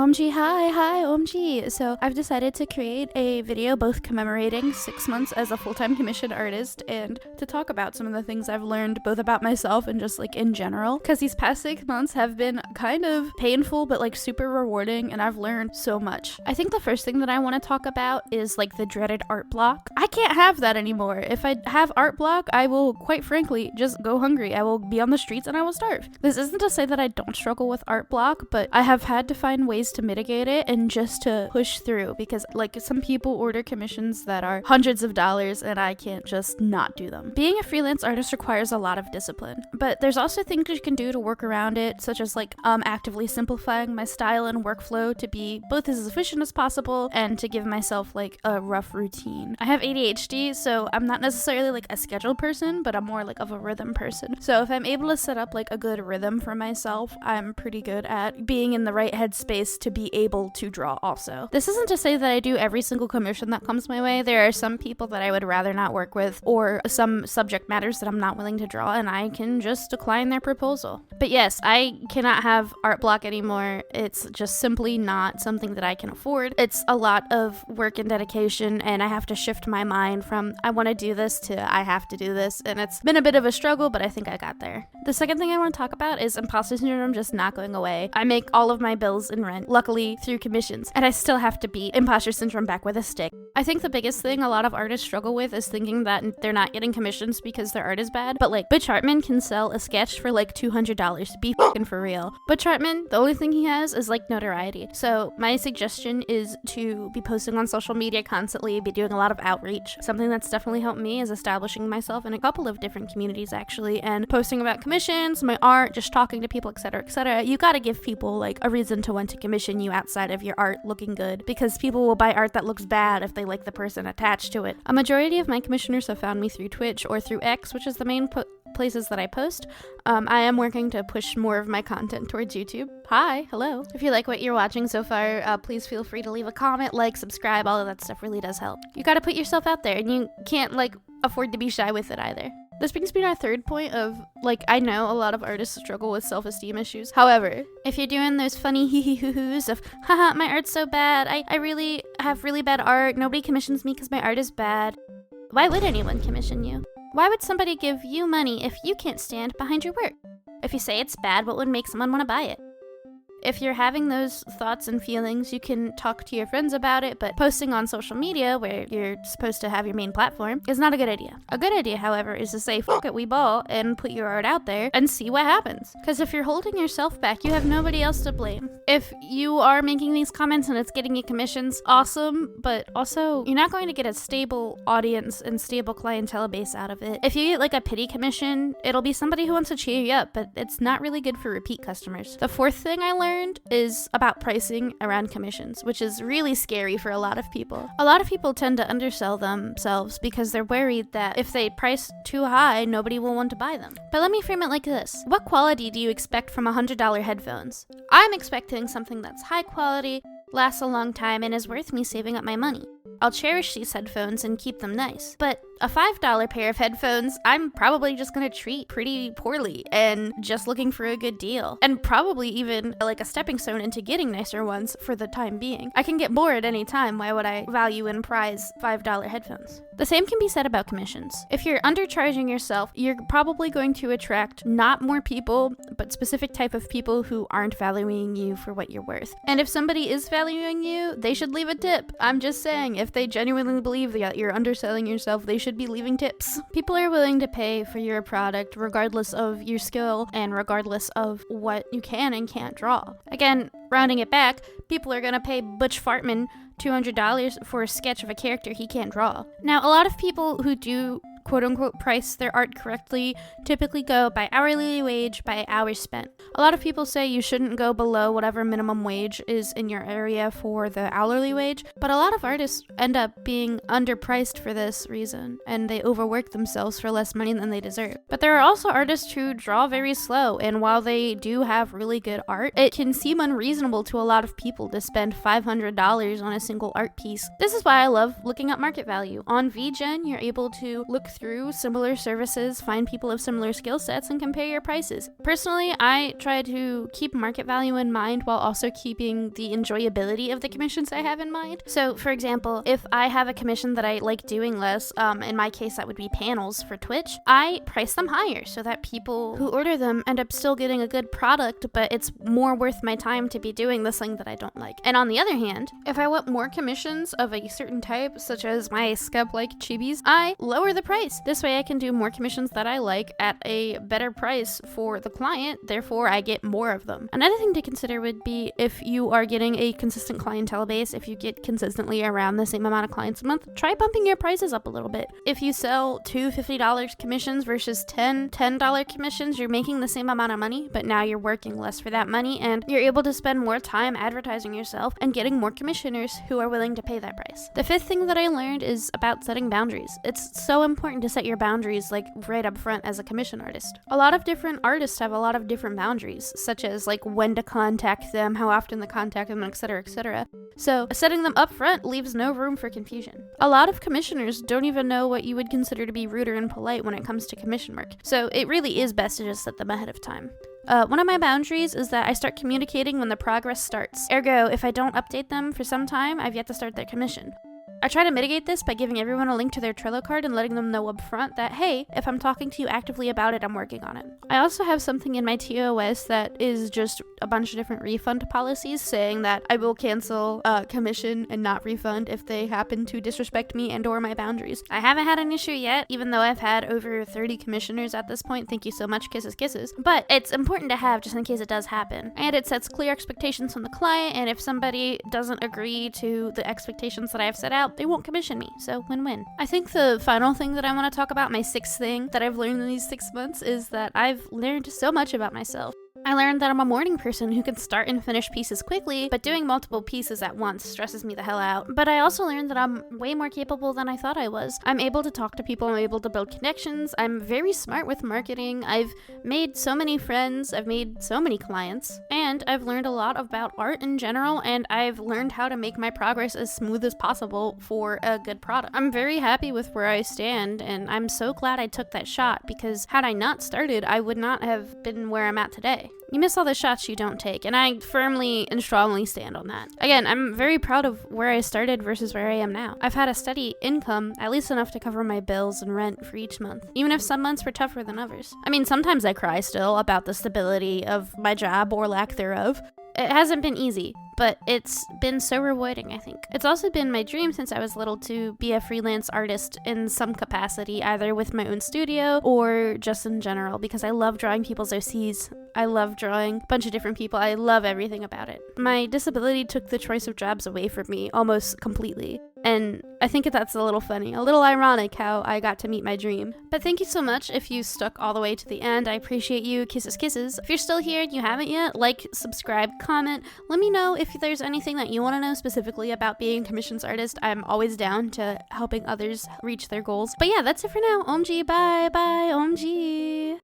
OMG, hi, OMG. So I've decided to create a video both commemorating 6 months as a full-time commissioned artist and to talk about some of the things I've learned both about myself and just like in general. Because these past 6 months have been kind of painful but like super rewarding, and I've learned so much. I think the first thing that I want to talk about is like the dreaded art block. I can't have that anymore. If I have art block, I will quite frankly just go hungry. I will be on the streets and I will starve. This isn't to say that I don't struggle with art block, but I have had to find ways to mitigate it and just to push through, because like some people order commissions that are hundreds of dollars and I can't just not do them. Being a freelance artist requires a lot of discipline, but there's also things you can do to work around it, such as like actively simplifying my style and workflow to be both as efficient as possible and to give myself like a rough routine. I have ADHD, so I'm not necessarily like a scheduled person, but I'm more like of a rhythm person. So if I'm able to set up like a good rhythm for myself, I'm pretty good at being in the right headspace to be able to draw also. This isn't to say that I do every single commission that comes my way. There are some people that I would rather not work with, or some subject matters that I'm not willing to draw, and I can just decline their proposal. But yes, I cannot have art block anymore. It's just simply not something that I can afford. It's a lot of work and dedication, and I have to shift my mind from I want to do this to I have to do this, and it's been a bit of a struggle, but I think I got there. The second thing I want to talk about is imposter syndrome just not going away. I make all of my bills and rent, luckily through commissions, and I still have to beat imposter syndrome back with a stick. I think the biggest thing a lot of artists struggle with is thinking that they're not getting commissions because their art is bad, but like Butch Hartman can sell a sketch for like $200. Be f***ing for real. Butch Hartman, the only thing he has is like notoriety. So my suggestion is to be posting on social media constantly, be doing a lot of outreach. Something that's definitely helped me is establishing myself in a couple of different communities actually, and posting about commissions, my art, just talking to people, etc., etc. You gotta give people like a reason to want to commission you outside of your art looking good, because people will buy art that looks bad if they like the person attached to it. A majority of my commissioners have found me through Twitch or through X, which is the main places that I post. I am working to push more of my content towards YouTube. Hi, hello. If you like what you're watching so far, please feel free to leave a comment, like, subscribe, all of that stuff really does help. You gotta put yourself out there, and you can't like afford to be shy with it either. This brings me to our third point of, like, I know a lot of artists struggle with self-esteem issues. However, if you're doing those funny hee-hee-hoo-hoos of, haha, my art's so bad, I really have really bad art, nobody commissions me because my art is bad, why would anyone commission you? Why would somebody give you money if you can't stand behind your work? If you say it's bad, what would make someone want to buy it? If you're having those thoughts and feelings, you can talk to your friends about it, but posting on social media, where you're supposed to have your main platform, is not a good idea. A good idea, however, is to say, fuck it, we ball, and put your art out there and see what happens. Because if you're holding yourself back, you have nobody else to blame. If you are making these comments and it's getting you commissions, awesome, but also, you're not going to get a stable audience and stable clientele base out of it. If you get like a pity commission, it'll be somebody who wants to cheer you up, but it's not really good for repeat customers. The fourth thing I learned is about pricing around commissions, which is really scary for a lot of people. A lot of people tend to undersell themselves because they're worried that if they price too high, nobody will want to buy them. But let me frame it like this. What quality do you expect from $100 headphones? I'm expecting something that's high quality, lasts a long time, and is worth me saving up my money. I'll cherish these headphones and keep them nice. But a $5 pair of headphones, I'm probably just gonna treat pretty poorly and just looking for a good deal. And probably even like a stepping stone into getting nicer ones for the time being. I can get more at any time. Why would I value and prize $5 headphones? The same can be said about commissions. If you're undercharging yourself, you're probably going to attract not more people, but specific type of people who aren't valuing you for what you're worth. And if somebody is valuing you, they should leave a tip. I'm just saying, if they genuinely believe that you're underselling yourself, they should be leaving tips. People are willing to pay for your product regardless of your skill and regardless of what you can and can't draw. Again, rounding it back, people are gonna pay Butch Hartman $200 for a sketch of a character he can't draw. Now, a lot of people who do quote-unquote price their art correctly typically go by hourly wage, by hours spent. A lot of people say you shouldn't go below whatever minimum wage is in your area for the hourly wage, but a lot of artists end up being underpriced for this reason, and they overwork themselves for less money than they deserve. But there are also artists who draw very slow, and while they do have really good art, it can seem unreasonable to a lot of people to spend $500 on a single art piece. This is why I love looking up market value. On VGen, you're able to look through similar services, find people of similar skill sets, and compare your prices. Personally, I try to keep market value in mind while also keeping the enjoyability of the commissions I have in mind. So, for example, if I have a commission that I like doing less, in my case that would be panels for Twitch, I price them higher so that people who order them end up still getting a good product, but it's more worth my time to be doing this thing that I don't like. And on the other hand, if I want more commissions of a certain type, such as my scub-like chibis, I lower the price. This way I can do more commissions that I like at a better price for the client, therefore I get more of them. Another thing to consider would be if you are getting a consistent clientele base, if you get consistently around the same amount of clients a month, try bumping your prices up a little bit. If you sell two $50 commissions versus 10 $10 commissions, you're making the same amount of money, but now you're working less for that money and you're able to spend more time advertising yourself and getting more commissioners who are willing to pay that price. The fifth thing that I learned is about setting boundaries. It's so important to set your boundaries like right up front as a commission artist. A lot of different artists have a lot of different boundaries, such as like when to contact them, how often to contact them, etc., etc. So setting them up front leaves no room for confusion. A lot of commissioners don't even know what you would consider to be rude or impolite when it comes to commission work, so it really is best to just set them ahead of time. One of my boundaries is that I start communicating when the progress starts. Ergo, if I don't update them for some time, I've yet to start their commission. I try to mitigate this by giving everyone a link to their Trello card and letting them know up front that, hey, if I'm talking to you actively about it, I'm working on it. I also have something in my TOS that is just a bunch of different refund policies saying that I will cancel a commission and not refund if they happen to disrespect me and or my boundaries. I haven't had an issue yet, even though I've had over 30 commissioners at this point. Thank you so much, kisses, kisses. But it's important to have just in case it does happen. And it sets clear expectations from the client, and if somebody doesn't agree to the expectations that I have set out, they won't commission me, so win-win. I think the final thing that I want to talk about, my sixth thing that I've learned in these 6 months, is that I've learned so much about myself. I learned that I'm a morning person who can start and finish pieces quickly, but doing multiple pieces at once stresses me the hell out. But I also learned that I'm way more capable than I thought I was. I'm able to talk to people, I'm able to build connections, I'm very smart with marketing, I've made so many friends, I've made so many clients, and I've learned a lot about art in general, and I've learned how to make my progress as smooth as possible for a good product. I'm very happy with where I stand, and I'm so glad I took that shot, because had I not started, I would not have been where I'm at today. You miss all the shots you don't take, and I firmly and strongly stand on that. Again, I'm very proud of where I started versus where I am now. I've had a steady income, at least enough to cover my bills and rent for each month, even if some months were tougher than others. I mean, sometimes I cry still about the stability of my job or lack thereof. It hasn't been easy, but it's been so rewarding, I think. It's also been my dream since I was little to be a freelance artist in some capacity, either with my own studio or just in general, because I love drawing people's OCs. I love drawing a bunch of different people. I love everything about it. My disability took the choice of jobs away from me almost completely. And I think that's a little funny, a little ironic how I got to meet my dream. But thank you so much if you stuck all the way to the end. I appreciate you. Kisses, kisses. If you're still here and you haven't yet, like, subscribe, comment. Let me know if there's anything that you want to know specifically about being a commissions artist. I'm always down to helping others reach their goals. But yeah, that's it for now. OMG, bye, bye, OMG.